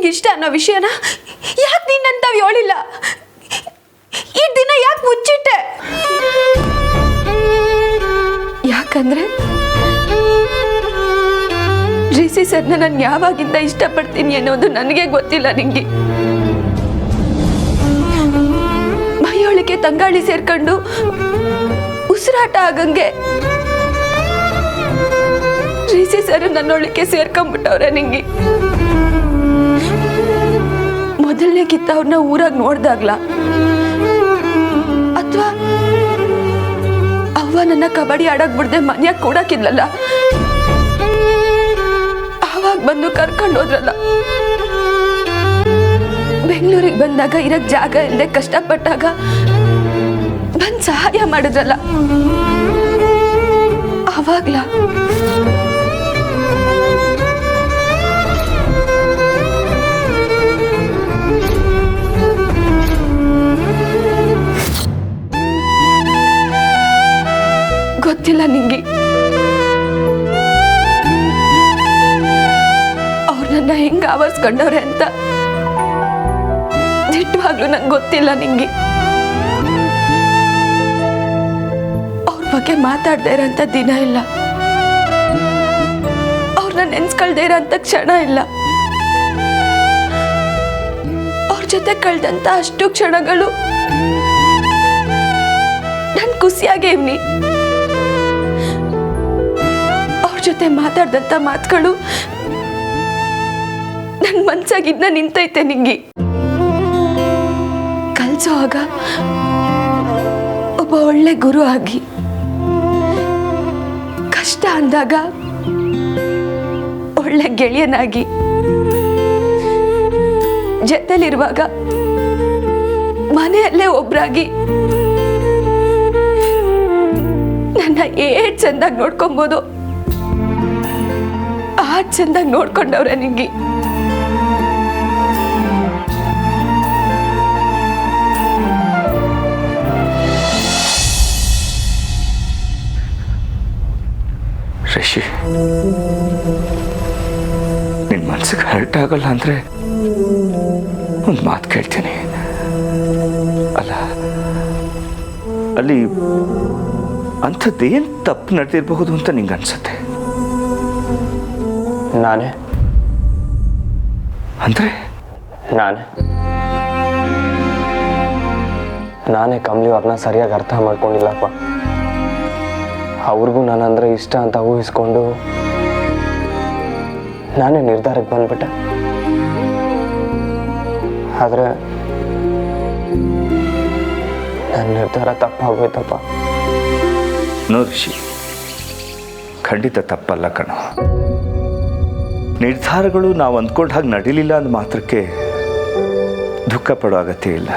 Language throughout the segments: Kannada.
ನನಗಿಷ್ಟ ಅನ್ನೋ ವಿಷಯನ ಯಾಕೆ ನೀನಂತವ್ ಹೇಳಿಲ್ಲ? ಈ ದಿನ ಯಾಕೆ ಮುಚ್ಚಿಟ್ಟೆ? ಯಾಕಂದ್ರೆ ರಿಷಿ ಸರ್ನ ನಾನು ಯಾವಾಗಿಂದ ಇಷ್ಟಪಡ್ತೀನಿ ಅನ್ನೋದು ನನಗೆ ಗೊತ್ತಿಲ್ಲ. ನಿಂಗೆ ಮೈಯೊಳಗೆ ತಂಗಾಳಿ ಸೇರ್ಕೊಂಡು ಉಸಿರಾಟ ಆಗಂಗೆ ರಿಷಿ ಸರ್ ನನ್ನೊಳಕ್ಕೆ ಸೇರ್ಕೊಂಡ್ಬಿಟ್ಟವ್ರೆ. ನಿಂಗೆ ಮೊದಲನೇ ಕಿತ್ತ ಅವ್ರನ್ನ ಊರಾಗ ನೋಡ್ದಾಗ್ಲ ಅಥವಾ ಅವ್ವ ನನ್ನ ಕಬಡ್ಡಿ ಆಡಕ್ ಬಿಡ್ದೆ ಮನ್ಯಾಗ ಕೂಡಕ್ಕಿದ್ಲಲ್ಲ, ಆವಾಗ ಬಂದು ಕರ್ಕೊಂಡು ಹೋದ್ರಲ್ಲ. ಬೆಂಗಳೂರಿಗೆ ಬಂದಾಗ ಇರಕ್ ಜಾಗ ಇಲ್ಲದೆ ಕಷ್ಟಪಟ್ಟಾಗ ಬಂದ್ ಸಹಾಯ ಮಾಡಿದ್ರಲ್ಲ, ಆವಾಗ್ಲ ಗೊತ್ತಿಲ್ಲ ನಿಂಗೆ ಅವ್ರು ನನ್ನ ಹೆಂಗ ಆವರ್ಸ್ಕೊಂಡವ್ರೆ ಅಂತ. ದಿಟ್ಟವಾಗ್ಲೂ ನಂಗೆ ಗೊತ್ತಿಲ್ಲ ನಿಂಗೆ. ಅವ್ರ ಬಗ್ಗೆ ಮಾತಾಡ್ದೇ ಇರೋಂಥ ದಿನ ಇಲ್ಲ, ಅವ್ರನ್ನ ನೆನ್ಸ್ಕೊಳ್ದೇ ಇರೋಂಥ ಕ್ಷಣ ಇಲ್ಲ. ಅವ್ರ ಜೊತೆ ಕಳೆದಂತ ಅಷ್ಟು ಕ್ಷಣಗಳು ನನ್ ಖುಷಿಯಾಗೇ ಇವ್ನಿ. ಜೊತೆ ಮಾತಾಡ್ದಂತ ಮಾತುಗಳು ನನ್ ಮನ್ಸಾಗಿದ್ನ ನಿಂತೈತೆ. ನಿಂಗೆ ಕಲ್ಸೋವಾಗ ಒಬ್ಬ ಒಳ್ಳೆ ಗುರು ಆಗಿ, ಕಷ್ಟ ಅಂದಾಗ ಒಳ್ಳೆ ಗೆಳೆಯನಾಗಿ, ಜೊತೆಲಿರುವಾಗ ಮನೆಯಲ್ಲೇ ಒಬ್ರಾಗಿ ನನ್ನ ಏಟ್ ಚಂದಾಗಿ ನೋಡ್ಕೊಬೋದು ಆ ಚಂದಾಗಿ ನೋಡ್ಕೊಂಡವ್ರೆ. ನಿಂಗೆ ರಿಷಿ, ನಿನ್ ಮನ್ಸಿಗೆ ಹರ್ಟ್ ಆಗಲ್ಲ ಅಂದ್ರೆ ಒಂದು ಮಾತು ಕೇಳ್ತೀನಿ. ಅಲ್ಲ, ಅಲ್ಲಿ ಅಂಥದ್ದೇನು ತಪ್ಪು ನಡೆದಿರಬಹುದು ಅಂತ ನಿಂಗೆ ಅನ್ಸುತ್ತೆ? ನಾನೇ ಅಂದ್ರೆ ನಾನೇ ಕಮಲಿ ಅವ್ರನ್ನ ಸರಿಯಾಗಿ ಅರ್ಥ ಮಾಡ್ಕೊಂಡಿಲ್ಲಪ್ಪ. ಅವ್ರಿಗೂ ನಾನಂದ್ರೆ ಇಷ್ಟ ಅಂತ ಊಹಿಸ್ಕೊಂಡು ನಾನೇ ನಿರ್ಧಾರಕ್ಕೆ ಬಂದ್ಬಿಟ್ಟೆ. ಆದರೆ ನನ್ನ ನಿರ್ಧಾರ ತಪ್ಪಾಗೋಯ್ತಪ್ಪ. ನೋ ರಿಷಿ, ಖಂಡಿತ ತಪ್ಪಲ್ಲ ಕಣೋ. ನಿರ್ಧಾರಗಳು ನಾವು ಅಂದ್ಕೊಂಡ ಹಾಗೆ ನಡೀಲಿಲ್ಲ ಅಂದ ಮಾತ್ರಕ್ಕೆ ದುಃಖ ಪಡೋ ಅಗತ್ಯ ಇಲ್ಲ.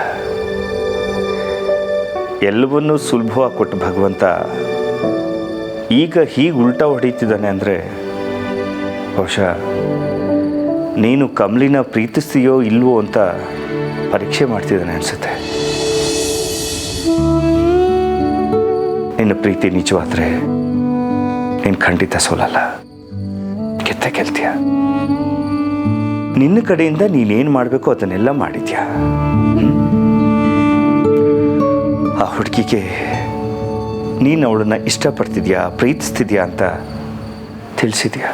ಎಲ್ಲವನ್ನೂ ಸುಲಭವಾಗಿ ಕೊಟ್ಟು ಭಗವಂತ ಈಗ ಹೀಗೆ ಉಲ್ಟಾ ಹೊಡೀತಿದ್ದಾನೆ ಅಂದರೆ ಬಹುಶಃ ನೀನು ಕಮಲಿನ ಪ್ರೀತಿಸ್ತೀಯೋ ಇಲ್ವೋ ಅಂತ ಪರೀಕ್ಷೆ ಮಾಡ್ತಿದ್ದಾನೆ ಅನಿಸುತ್ತೆ. ನಿನ್ನ ಪ್ರೀತಿ ನಿಜವಾದರೆ ನೀನು ಖಂಡಿತ ಸೋಲಲ್ಲ, ಗೆಲ್ತೀಯ. ನಿನ್ನ ಕಡೆಯಿಂದ ನೀನೇನು ಮಾಡಬೇಕು ಅದನ್ನೆಲ್ಲ ಮಾಡಿದ್ಯಾ. ಆ ಹುಡುಗಿಗೆ ನೀನು ಅವಳನ್ನ ಇಷ್ಟಪಡ್ತಿದ್ಯಾ, ಪ್ರೀತಿಸ್ತಿದ್ಯಾ ಅಂತ ತಿಳಿಸಿದ್ಯಾ.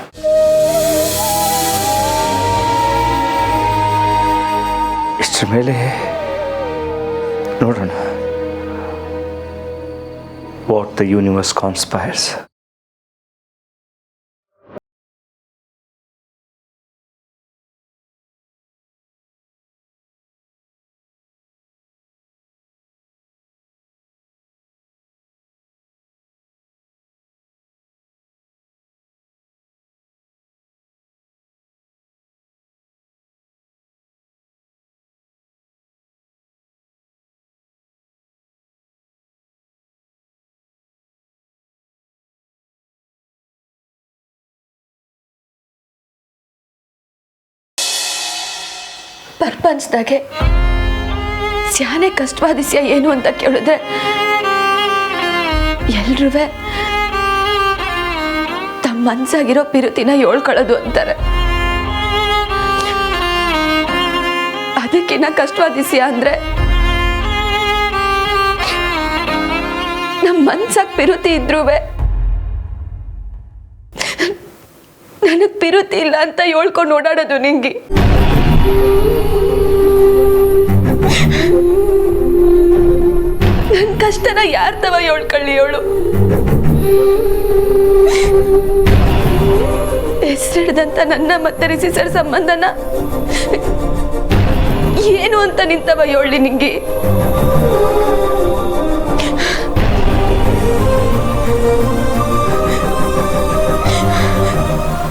ಇಷ್ಟರ ಮೇಲೆ ನೋಡೋಣ ವಾಟ್ ದ ಯೂನಿವರ್ಸ್ ಕಾನ್ಸ್ಪೈರ್ಸ್. ಪ್ರಪಂಚದಾಗೆ ಸ್ಯಾನೆ ಕಷ್ಟವಾದ ವಿಷಯ ಏನು ಅಂತ ಕೇಳಿದ್ರೆ ಎಲ್ರೂ ತಮ್ಮ ಮನ್ಸಾಗಿರೋ ಪಿರುತಿನ ಹೇಳ್ಕೊಳ್ಳೋದು ಅಂತಾರೆ. ಅದಕ್ಕಿನ್ನ ಕಷ್ಟವಾದ ವಿಷಯ ಅಂದ್ರೆ ನಮ್ಮ ಮನ್ಸಾಗ ಪಿರುತಿ ಇದ್ರೂ ನನಗ್ ಪಿರುತಿ ಇಲ್ಲ ಅಂತ ಹೇಳ್ಕೊಂಡು ಓಡಾಡೋದು ನಿಂಗೆ. ನನ್ನ ಕಷ್ಟನ ಯಾರ ತವ ಹೇಳ್ಕೊಳ್ಳಿ ಹೇಳು. ಹೆಸರಿಡ್ದಂತ ನನ್ನ ಮತ್ತೆ ರಿಷಿ ಸರ್ ಸಂಬಂಧನ ಏನು ಅಂತ ನಿಂತವ ಹೇಳಿ ನಿಂಗೆ.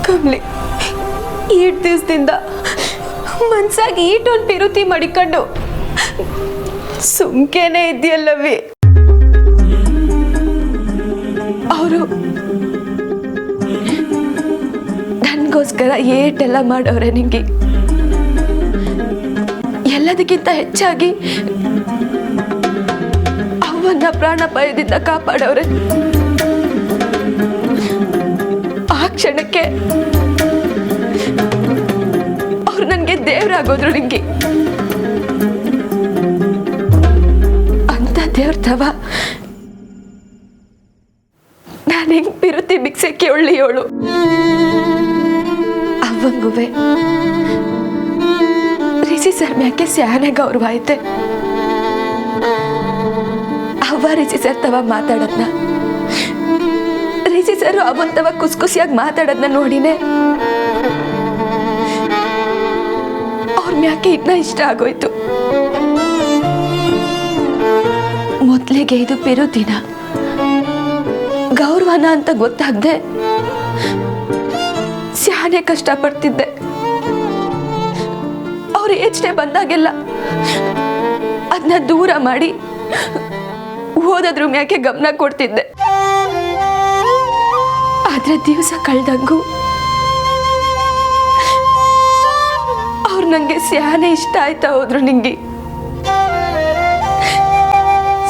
ಕಮ್ಲಿ ಈಟ್ ದಿವಸದಿಂದ ಮನ್ಸಾಗಿ ಈಟೊಂದು ಪಿರುತಿ ಮಾಡಿಕೊಂಡು ಸುಮ್ಕೆನೆ ಇದೆಯಲ್ಲವೇ. ಅವರು ನನಗೋಸ್ಕರ ಏಟೆಲ್ಲ ಮಾಡವ್ರೆ ನಿಂಗೆ. ಎಲ್ಲದಕ್ಕಿಂತ ಹೆಚ್ಚಾಗಿ ಅವನ್ನ ಪ್ರಾಣಾಪಾಯದಿಂದ ಕಾಪಾಡವ್ರೆ. ಆ ಕ್ಷಣಕ್ಕೆ ಅವ್ರು ನನಗೆ ದೇವ್ರಾಗೋದ್ರು ನಿಂಗೆ. ಅಂತ ದೇವ್ರ ತವ ನಾನು ಹೆಂಗ್ ಪಿರುತಿ ಭಿಕ್ಷೆ ಕೇಳಿ ಹೇಳು. ಅವಂಗುವೆ ರಿಷಿ ಸರ್ ಮ್ಯಾಕೆ ಸ್ಯಾನೆ ಗೌರವ ಐತೆ. ಅವ್ವ ರಿಷಿ ಸರ್ ತವ ಮಾತಾಡದ್ನ, ರಿಷಿ ಸರ್ ಅವನ್ ತವ ಕುಸ್ಕುಸಿಯಾಗಿ ಮಾತಾಡದ್ನ ನೋಡಿನೇ ಅವ್ರ ಮ್ಯಾಕೆ ಇನ್ನ ಇಷ್ಟ ಆಗೋಯ್ತು. ಮೊದ್ಲಿಗೆ ಇದು ಪಿರುತಿನ ಗೌರವನ ಅಂತ ಗೊತ್ತಾಗ್ದೆ ಸ್ಯಾನೆ ಕಷ್ಟಪಡ್ತಿದ್ದೆ. ಅವ್ರ ಯೋಚನೆ ಬಂದಾಗೆಲ್ಲ ಅದನ್ನ ದೂರ ಮಾಡಿ ಓದೋದ್ರ ಮ್ಯಾಕೆ ಗಮನ ಕೊಡ್ತಿದ್ದೆ. ಆದ್ರೆ ದಿವಸ ಕಳ್ದಂಗೂ ಅವ್ರು ನಂಗೆ ಸ್ಯಾನೆ ಇಷ್ಟ ಆಯ್ತಾ ಹೋದ್ರು ನಿಂಗೆ.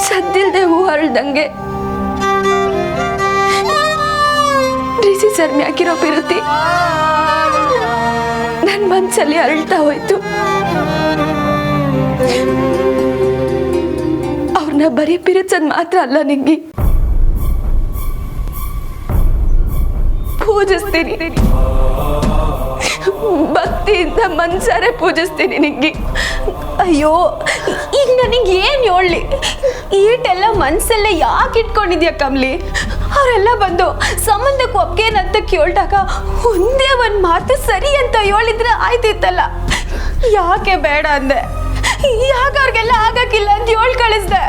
ಸದ್ದಿಲ್ದೆ ಹೂ ಹರಳ್ದಂಗೆ ರಿಷಿ ಸರ್ ಮ್ಯಾಕಿರೋ ಪಿರುತಿ ನನ್ ಮನ್ಸಲ್ಲಿ ಅರಳ್ತಾ ಹೋಯ್ತು. ಅವ್ರನ್ನ ಬರೀ ಪಿರುಚದ್ ಮಾತ್ರ ಅಲ್ಲ ನಿಂಗೆ, ಪೂಜಿಸ್ತೀನಿ. ಭಕ್ತಿಯಿಂದ ಮನ್ಸಾರೆ ಪೂಜಿಸ್ತೀನಿ ನಿಂಗೆ. ಅಯ್ಯೋ, ಈಗ ನನಗೆ ಏನು ಹೇಳಲಿ? ಈಟೆಲ್ಲ ಮನಸ್ಸಲ್ಲೇ ಯಾಕೆ ಇಟ್ಕೊಂಡಿದ್ಯಾ ಕಮ್ಲಿ? ಅವರೆಲ್ಲ ಬಂದು ಸಂಬಂಧಕ್ಕೆ ಒಪ್ಗೇನಂತ ಕೇಳಿದಾಗ ಒಂದೇ ಒಂದು ಮಾತು ಸರಿ ಅಂತ ಹೇಳಿದ್ರೆ ಆಯ್ತಿತ್ತಲ್ಲ. ಯಾಕೆ ಬೇಡ ಅಂದೆ? ಯಾಕೆ ಅವ್ರಿಗೆಲ್ಲ ಆಗಕ್ಕಿಲ್ಲ ಅಂತ ಹೇಳಿ ಕಳಿಸ್ದೆ?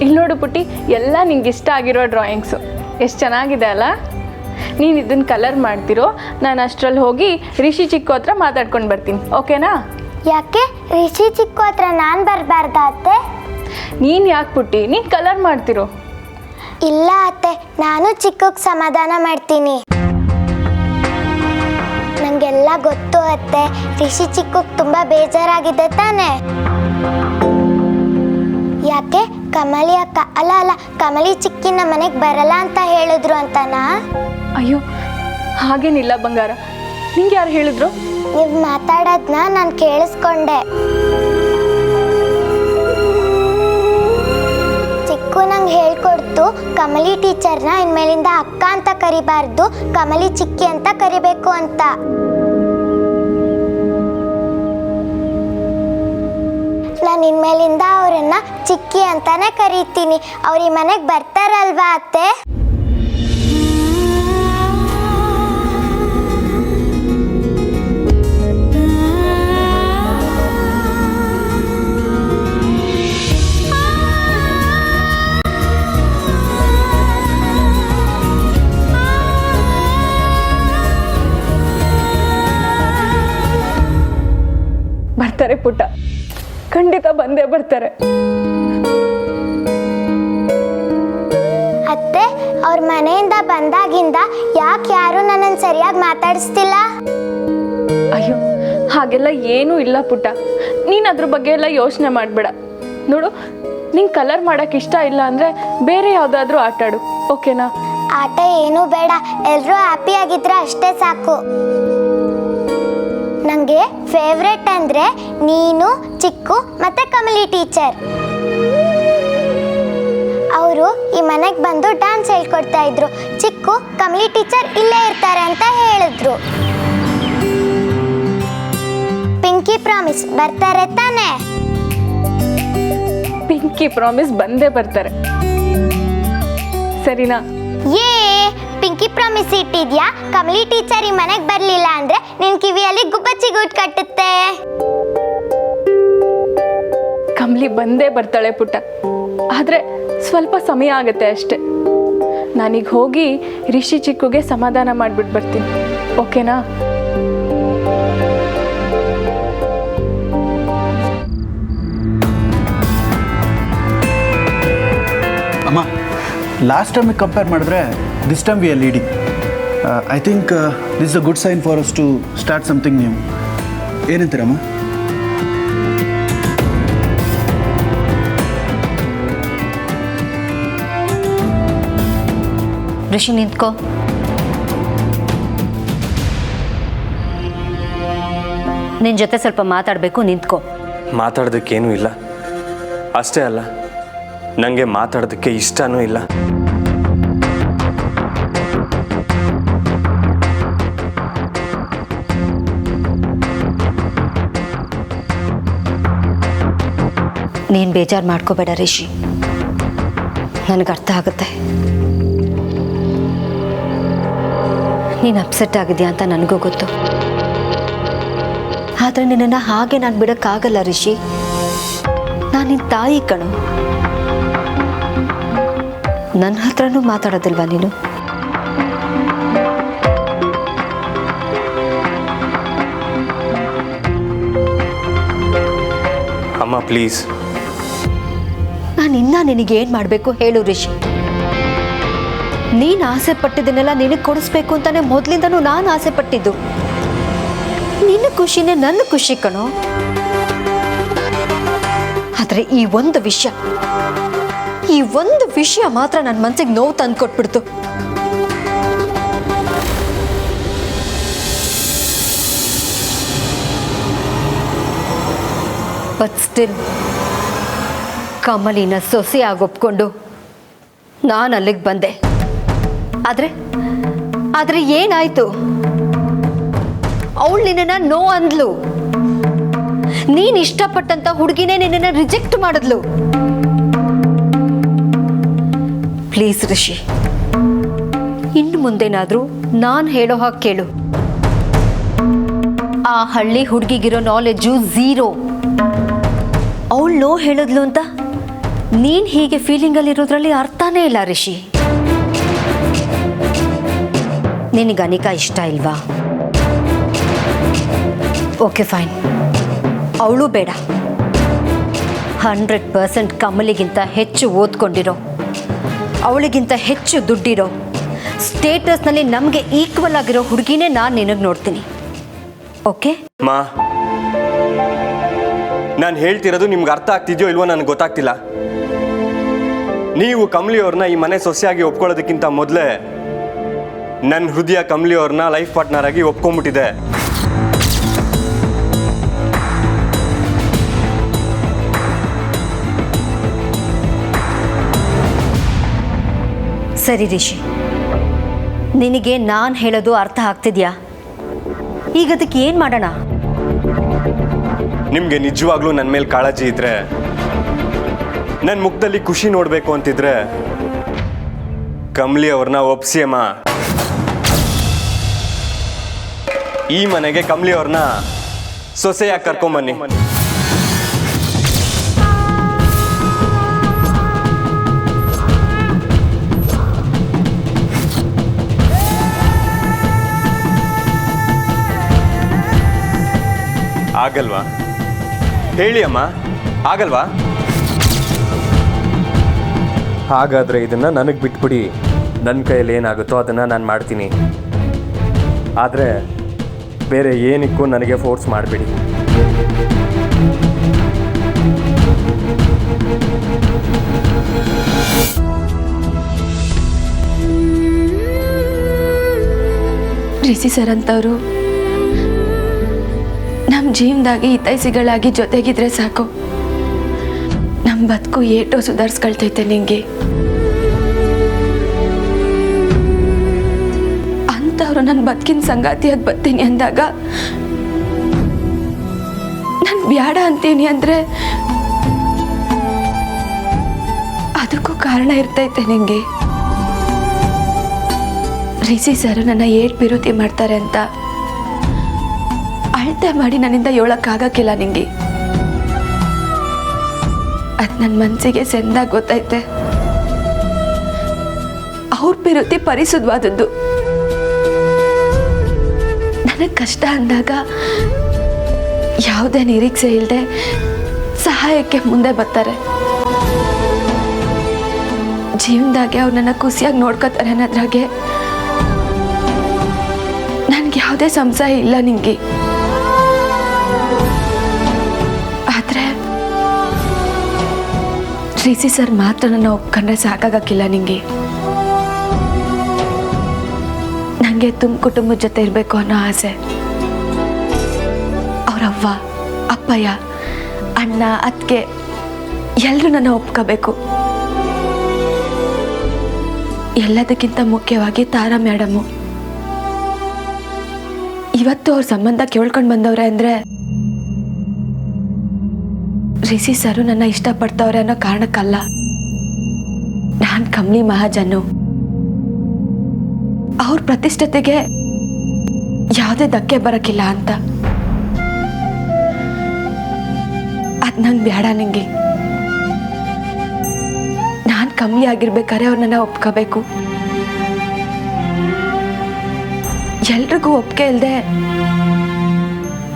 ಇಲ್ಲಿ ನೋಡು ಪುಟ್ಟಿ, ಎಲ್ಲ ನಿಂಗೆ ಇಷ್ಟ ಆಗಿರೋ ಡ್ರಾಯಿಂಗ್ಸು ಎಷ್ಟು ಚೆನ್ನಾಗಿದೆ ಅಲ್ಲ. ನೀನು ಇದನ್ನು ಕಲರ್ ಮಾಡ್ತಿರೋ, ನಾನು ಅಷ್ಟರಲ್ಲಿ ಹೋಗಿ ರಿಷಿ ಚಿಕ್ಕು ಹತ್ರ ಮಾತಾಡ್ಕೊಂಡು ಬರ್ತೀನಿ, ಓಕೆನಾ? ಯಾಕೆ ರಿಷಿ ಚಿಕ್ಕು ಹತ್ರ ನಾನು ಬರಬಾರ್ದ ಅತ್ತೆ? ನೀನು ಯಾಕೆ ಪುಟ್ಟಿ, ನೀನು ಕಲರ್ ಮಾಡ್ತಿರೋ. ಇಲ್ಲ ಅತ್ತೆ, ನಾನು ಚಿಕ್ಕಕ್ಕೆ ಸಮಾಧಾನ ಮಾಡ್ತೀನಿ. ನನಗೆಲ್ಲ ಗೊತ್ತು ಅತ್ತೆ. ರಿಷಿ ಚಿಕ್ಕಕ್ಕೆ ತುಂಬ ಬೇಜಾರಾಗಿದೆ ತಾನೆ? ಯಾಕೆ ಕಮಲಿ ಅಕ್ಕ ಅಲ್ಲ ಕಮಲಿ ಚಿಕ್ಕಿನ ಮನೆಗೆ ಬರಲ್ಲ ಅಂತ ಹೇಳಿದ್ರು ಅಂತನಾ? ಅಯ್ಯೋ ಹಾಗೇನಿಲ್ಲ ಬಂಗಾರ, ನಿಂಗೆ ಯಾರು ಹೇಳಿದ್ರು? ನೀವು ಮಾತಾಡೋದನ್ನ ನಾನು ಕೇಳಿಸ್ಕೊಂಡೆ. ಚಿಕ್ಕು ನಂಗೆ ಹೇಳ್ಕೊಡ್ತು, ಕಮಲಿ ಟೀಚರ್ನ ಇನ್ಮೇಲಿಂದ ಅಕ್ಕ ಅಂತ ಕರಿಬಾರ್ದು, ಕಮಲಿ ಚಿಕ್ಕಿ ಅಂತ ಕರಿಬೇಕು ಅಂತ. ನಾನು ಇನ್ಮೇಲಿಂದ ಅವರನ್ನ ಚಿಕ್ಕಿ ಅಂತಾನೆ ಕರೀತೀನಿ. ಅವ್ರ ಈ ಮನೆಗೆ ಬರ್ತಾರಲ್ವಾ ಅತ್ತೆ? ಬರ್ತಾರೆ ಪುಟ್ಟ, ಖಂಡಿತ ಬಂದೇ ಬರ್ತಾರೆ. ಅತ್ತೆ, ಅವ್ರ ಮನೆಯಿಂದ ಬಂದಾಗಿಂದ ಯಾಕೆ ಯಾರು ನನ್ನನ್ನು ಸರಿಯಾಗಿ ಮಾತಾಡಿಸ್ತಿಲ್ಲ? ಅಯ್ಯೋ ಹಾಗೆಲ್ಲ ಏನೂ ಇಲ್ಲ ಪುಟ್ಟ, ನೀನು ಅದ್ರ ಬಗ್ಗೆ ಎಲ್ಲ ಯೋಚನೆ ಮಾಡಬೇಡ. ನೋಡು, ನಿಂಗೆ ಕಲರ್ ಮಾಡೋಕ್ಕೆ ಇಷ್ಟ ಇಲ್ಲ ಅಂದರೆ ಬೇರೆ ಯಾವುದಾದ್ರೂ ಆಟ ಆಡು, ಓಕೆನಾ? ಆಟ ಏನೂ ಬೇಡ, ಎಲ್ಲರೂ ಹ್ಯಾಪಿ ಆಗಿದ್ರೆ ಅಷ್ಟೇ ಸಾಕು. ನನಗೆ ಫೇವ್ರೆಟ್ ಅಂದರೆ ನೀನು, ಚಿಕ್ಕು ಮತ್ತು ಕಮಲಿ ಟೀಚರ್. ಅವರು ಈ ಮನೆಗೆ ಬಂದು ಡ್ಯಾನ್ಸ್ ಹೇಳ್ಕೊಡ್ತಾ ಇದ್ರು. ಚಿಕ್ಕು ಕಮಲಿ ಟೀಚರ್ ಇಲ್ಲೇ ಇರ್ತಾರೆ ಅಂತ ಹೇಳಿದ್ರು. ಪಿಂಕಿ ಪ್ರಾಮಿಸ್ ಬರ್ತಾರೆ ತಾನೇ? ಪಿಂಕಿ ಪ್ರಾಮಿಸ್ ಬಂದೇ ಬರ್ತಾರೆ, ಸರಿನಾ? ಏ ಪಿಂಕಿ ಪ್ರಾಮಿಸ್ ಇಟ್ಟಿದ್ಯಾ? ಕಮಲಿ ಟೀಚರ್ ಈ ಮನೆಗೆ ಬರಲಿಲ್ಲ ಅಂದ್ರೆ ನಿನ್ ಕಿವಿಯಲ್ಲಿ ಗುಬ್ಬಚ್ಚಿ ಗೂಟ್ ಕಟ್ಟುತ್ತೆ. ಕಮಲಿ ಬಂದೇ ಬರ್ತಾಳೆ ಪುಟ್ಟ, ಆದರೆ ಸ್ವಲ್ಪ ಸಮಯ ಆಗುತ್ತೆ ಅಷ್ಟೆ. ನಾನೀಗ ಹೋಗಿ ರಿಷಿ ಚಿಕ್ಕುಗೆ ಸಮಾಧಾನ ಮಾಡಿಬಿಟ್ಟು ಬರ್ತೀನಿ, ಓಕೆನಾ? ಅಮ್ಮ, ಲಾಸ್ಟ್ ಟೈಮಿಗೆ ಕಂಪೇರ್ ಮಾಡಿದ್ರೆ this time we are leading. I think this is a good sign for us to start something new. ಏನಂತೀರಮ್ಮ? ಋಷಿ ನಿಂತ್ಕೋ. ನಿನ್ನ ಜೊತೆ ಸ್ವಲ್ಪ ಮಾತಾಡಬೇಕು, ನಿಂತ್ಕೋ. ಮಾತಾಡೋದಕ್ಕೇನೂ ಇಲ್ಲ, ಅಷ್ಟೇ ಅಲ್ಲ ನನಗೆ ಮಾತಾಡೋದಕ್ಕೆ ಇಷ್ಟನೂ ಇಲ್ಲ. ನೀನು ಬೇಜಾರು ಮಾಡ್ಕೋಬೇಡ ರಿಷಿ, ನನಗೆ ಅರ್ಥ ಆಗುತ್ತೆ. ನೀನು ಅಪ್ಸೆಟ್ ಆಗಿದೆಯಾ ಅಂತ ನನಗೂ ಗೊತ್ತು. ಆದರೆ ನಿನ್ನನ್ನು ಹಾಗೆ ನಾನು ಬಿಡೋಕ್ಕಾಗಲ್ಲ ರಿಷಿ. ನಾನು ನಿನ್ನ ತಾಯಿ ಕಣು. ನನ್ನ ಹತ್ರನೂ ಮಾತಾಡೋದಿಲ್ವಾ ನೀನು? ಅಮ್ಮ ಪ್ಲೀಸ್. ನಾನು ಇನ್ನೂ ನಿನಗೇನು ಮಾಡಬೇಕು ಹೇಳು ರಿಷಿ. ನೀನು ಆಸೆ ಪಟ್ಟಿದ್ದನ್ನೆಲ್ಲ ನಿನಗೆ ಕೊಡಿಸ್ಬೇಕು ಅಂತಾನೆ ಮೊದಲಿಂದನೂ ನಾನು ಆಸೆ ಪಟ್ಟಿದ್ದು. ನಿನ್ನ ಖುಷಿನೇ ನನ್ನ ಖುಷಿ ಕಣೋ. ಆದರೆ ಈ ಒಂದು ವಿಷಯ ಮಾತ್ರ ನನ್ನ ಮನಸ್ಸಿಗೆ ನೋವು ತಂದು ಕೊಟ್ಬಿಡ್ತು. ಬಟ್ ಸ್ಟಿಲ್ ಕಮಲಿನ ಸೊಸೆಯಾಗಿ ಒಪ್ಕೊಂಡು ನಾನು ಅಲ್ಲಿಗೆ ಬಂದೆ. ಆದರೆ ಏನಾಯ್ತು? ಅವಳು ನಿನ್ನನ್ನು ನೋ ಅಂದ್ಲು. ನೀನು ಇಷ್ಟಪಟ್ಟಂತ ಹುಡುಗಿನೇ ನಿನ್ನನ್ನು ರಿಜೆಕ್ಟ್ ಮಾಡಿದ್ಲು. ಪ್ಲೀಸ್ ರಿಷಿ, ಇನ್ನು ಮುಂದೇನಾದರೂ ನಾನು ಹೇಳೋ ಹಾಗೆ ಕೇಳು. ಆ ಹಳ್ಳಿ ಹುಡುಗಿಗಿರೋ ನಾಲೆಜು ಝೀರೋ. ಅವಳು ನೋ ಹೇಳಿದ್ಲು ಅಂತ ನೀನು ಹೀಗೆ ಫೀಲಿಂಗಲ್ಲಿರೋದ್ರಲ್ಲಿ ಅರ್ಥನೇ ಇಲ್ಲ ರಿಷಿ. ನಿನಗೆ ಅನಿಕಾ ಇಷ್ಟ ಇಲ್ವಾ? ಓಕೆ ಫೈನ್, ಅವಳು ಬೇಡ. 100% ಕಮಲಿಗಿಂತ ಹೆಚ್ಚು ಓದ್ಕೊಂಡಿರೋ, ಅವಳಿಗಿಂತ ಹೆಚ್ಚು ದುಡ್ಡಿರೋ, ಸ್ಟೇಟಸ್ನಲ್ಲಿ ನಮಗೆ ಈಕ್ವಲ್ ಆಗಿರೋ ಹುಡುಗಿನೇ ನಾನು ನಿನಗೆ ನೋಡ್ತೀನಿ, ಓಕೆ? ಮಾ, ನಾನು ಹೇಳ್ತಿರೋದು ನಿಮ್ಗೆ ಅರ್ಥ ಆಗ್ತಿದ್ಯೋ ಇಲ್ವೋ ನನಗೆ ಗೊತ್ತಾಗ್ತಿಲ್ಲ. ನೀವು ಕಮಲಿಯವ್ರನ್ನ ಈ ಮನೆ ಸೊಸೆಯಾಗಿ ಒಪ್ಕೊಳ್ಳೋದಕ್ಕಿಂತ ಮೊದಲೇ ನನ್ನ ಹೃದಯ ಕಮಲಿಯವ್ರನ್ನ ಲೈಫ್ ಪಾರ್ಟ್ನರ್ ಆಗಿ ಒಪ್ಕೊಂಡ್ಬಿಟ್ಟಿದೆ. ಸರಿ ರಿಷಿ, ನಿನಗೆ ನಾನು ಹೇಳೋದು ಅರ್ಥ ಆಗ್ತಿದ್ಯಾ? ಈಗ ಅದಕ್ಕೆ ಏನು ಮಾಡೋಣ? ನಿಮಗೆ ನಿಜವಾಗ್ಲೂ ನನ್ನ ಮೇಲೆ ಕಾಳಜಿ ಇದ್ರೆ, ನನ್ನ ಮುಖದಲ್ಲಿ ಖುಷಿ ನೋಡಬೇಕು ಅಂತಿದ್ರೆ ಕಮಲಿ ಅವ್ರನ್ನ ಒಪ್ಸಿ ಅಮ್ಮ. ಈ ಮನೆಗೆ ಕಮಲಿ ಅವ್ರನ್ನ ಸೊಸೆಯಾಗಿ ಕರ್ಕೊಂಬನ್ನಿ. ಆಗಲ್ವಾ? ಹೇಳಿ ಅಮ್ಮ, ಆಗಲ್ವಾ? ಹಾಗಾದರೆ ಇದನ್ನು ನನಗೆ ಬಿಟ್ಬಿಡಿ. ನನ್ನ ಕೈಯಲ್ಲಿ ಏನಾಗುತ್ತೋ ಅದನ್ನು ನಾನು ಮಾಡ್ತೀನಿ. ಆದರೆ ಬೇರೆ ಏನಕ್ಕೂ ನನಗೆ ಫೋರ್ಸ್ ಮಾಡಬೇಡಿ. ರಿಷಿ ಸರ್ ಅಂತವರು ನಮ್ಮ ಜೀವನದಾಗಿ ಹಿತೈಷಿಗಳಾಗಿ ಜೊತೆಗಿದ್ರೆ ಸಾಕು, ನಮ್ಮ ಬದುಕು ಏಟೋ ಸುಧಾರಿಸ್ಕೊಳ್ತೈತೆ ನಿಂಗೆ. ಅಂತವ್ರು ನನ್ನ ಬದುಕಿನ ಸಂಗಾತಿಯಾಗಿ ಬರ್ತೀನಿ ಅಂದಾಗ ನಾನು ಬ್ಯಾಡ ಅಂತೀನಿ ಅಂದರೆ ಅದಕ್ಕೂ ಕಾರಣ ಇರ್ತೈತೆ ನಿಂಗೆ. ರಿಷಿ ಸರ್ ನನ್ನ ವಿರೋಧಿ ಮಾಡ್ತಾರೆ ಅಂತ ಅಳತೆ ಮಾಡಿ ನನ್ನಿಂದ ಹೇಳೋಕ್ಕಾಗಕ್ಕಿಲ್ಲ ನಿಂಗೆ. ಅದು ನನ್ನ ಮನಸ್ಸಿಗೆ ಸೆಂದಾಗಿ ಗೊತ್ತೈತೆ. ಅವ್ರ ವಿರೋಧಿ ಪರಿಶುದ್ಧವಾದದ್ದು. ನನಗೆ ಕಷ್ಟ ಅಂದಾಗ ಯಾವುದೇ ನಿರೀಕ್ಷೆ ಇಲ್ಲದೆ ಸಹಾಯಕ್ಕೆ ಮುಂದೆ ಬರ್ತಾರೆ. ಜೀವನದಾಗೆ ಅವ್ರು ನನ್ನ ಖುಷಿಯಾಗಿ ನೋಡ್ಕೋತಾರೆ ಅನ್ನೋದ್ರಾಗೆ ನನಗೆ ಯಾವುದೇ ಸಂಶಯ ಇಲ್ಲ ನಿಂಗೆ. ಆದರೆ ರಿಷಿ ಸರ್ ಮಾತ್ರ ನನ್ನ ಒಪ್ಕೊಂಡ್ರೆ ಸಾಕಾಗಕ್ಕಿಲ್ಲ ನಿಂಗೆ. ನನಗೆ ತುಂಬ ಕುಟುಂಬದ ಜೊತೆ ಇರಬೇಕು ಅನ್ನೋ ಆಸೆ. ಅವರವ್ವ, ಅಪ್ಪಯ್ಯ, ಅಣ್ಣ, ಅತ್ತಿಗೆ ಎಲ್ಲರೂ ನನ್ನ ಒಪ್ಕೋಬೇಕು. ಎಲ್ಲದಕ್ಕಿಂತ ಮುಖ್ಯವಾಗಿ ತಾರಾ ಮೇಡಮು. ಇವತ್ತು ಅವ್ರ ಸಂಬಂಧ ಕೇಳ್ಕೊಂಡು ಬಂದವ್ರೆ ಅಂದರೆ ರಿಷಿ ಸರು ನನ್ನ ಇಷ್ಟಪಡ್ತವ್ರೆ ಅನ್ನೋ ಕಾರಣಕ್ಕಲ್ಲ. ನಾನು ಕಮಲಿ ಮಹಾಜನು. ಅವ್ರ ಪ್ರತಿಷ್ಠತೆಗೆ ಯಾವುದೇ ಧಕ್ಕೆ ಬರೋಕ್ಕಿಲ್ಲ ಅಂತ. ಅದು ನಂಗೆ ಬೇಡ. ನಿಂಗೆ ನಾನು ಕಮ್ಮಿ ಆಗಿರ್ಬೇಕಾದ್ರೆ ಅವ್ರು ನನ್ನ ಒಪ್ಕೋಬೇಕು. ಎಲ್ರಿಗೂ ಒಪ್ಪಿಗೆ ಇಲ್ಲದೆ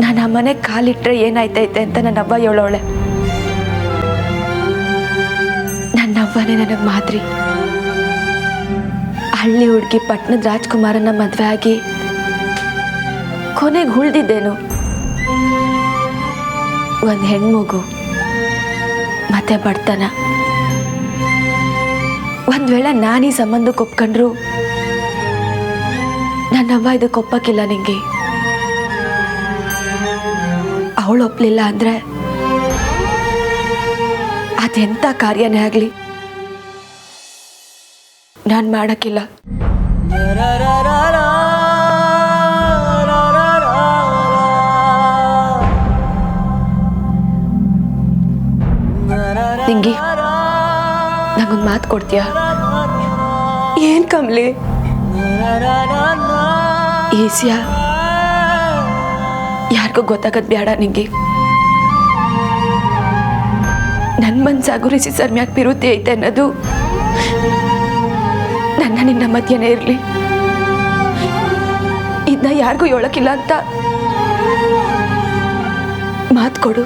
ನಾನು ಆ ಮನೆ ಕಾಲಿಟ್ರೆ ಏನಾಯ್ತೈತೆ ಅಂತ ನನ್ನ ಅವ್ವ ಹೇಳೋಳೆ. ನನ್ನ ಅವ್ವನೇ ನನಗೆ ಮಾದರಿ. ಹಳ್ಳಿ ಹುಡುಗಿ ಪಟ್ಟಣದ ರಾಜ್ಕುಮಾರನ ಮದುವೆ ಆಗಿ ಕೊನೆಗೆ ಉಳ್ದಿದ್ದೇನು ಒಂದು ಹೆಣ್ಮಗು ಮತ್ತೆ ಬಡತನ. ಒಂದು ವೇಳೆ ನಾನು ಈ ಸಂಬಂಧಕ್ಕೆ ಒಪ್ಕೊಂಡ್ರು ನನ್ನವ್ವ ಇದಕ್ಕೆ ಒಪ್ಪಕ್ಕಿಲ್ಲ ನಿಂಗೆ. ಅವಳು ಒಪ್ಪಲಿಲ್ಲ ಅಂದರೆ ಅದೆಂಥ ಕಾರ್ಯನೇ ಆಗಲಿ ನಾನು ಮಾಡೋಕ್ಕಿಲ್ಲ. ನಿಂಗೆ ನಂಗೊಂದು ಮಾತು ಕೊಡ್ತೀಯಾ? ಏನ್ ಕಮಲಿ? ಏಸಿಯಾ ಯಾರಿಗೂ ಗೊತ್ತಾಗದ್ ಬೇಡ ನಿಂಗೆ. ನನ್ನ ಮನ್ಸಾಗು ರಿಷಿ ಸರ್ ಮ್ಯಾಕ್ ಪಿರುತಿ ಐತೆ ಅನ್ನೋದು ನನ್ನ ನಿನ್ನ ಮಧ್ಯನೇ ಇರಲಿ. ಇದನ್ನ ಯಾರಿಗೂ ಹೇಳಕ್ಕಿಲ್ಲ ಅಂತ ಮಾತು ಕೊಡು.